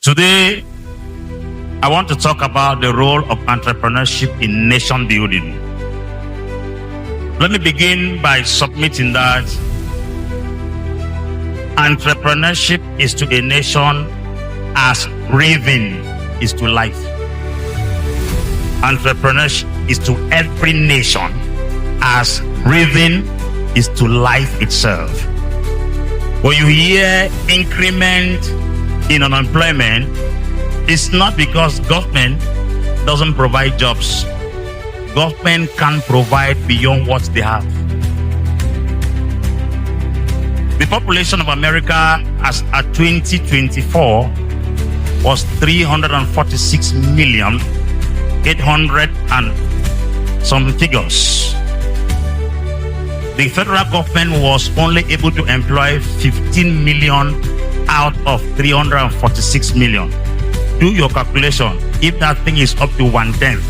Today, I want to talk about the role of entrepreneurship in nation building. Let me begin by submitting that entrepreneurship is to a nation as breathing is to life. Entrepreneurship is to every nation as breathing is to life itself. When you hear increment in unemployment, it's not because government doesn't provide jobs. Government can provide beyond what they have. The population of America as at 2024 was 346 million 800 and some figures. The federal government was only able to employ 15 million out of 346 million. Do your calculation. If that thing is up to 1/10,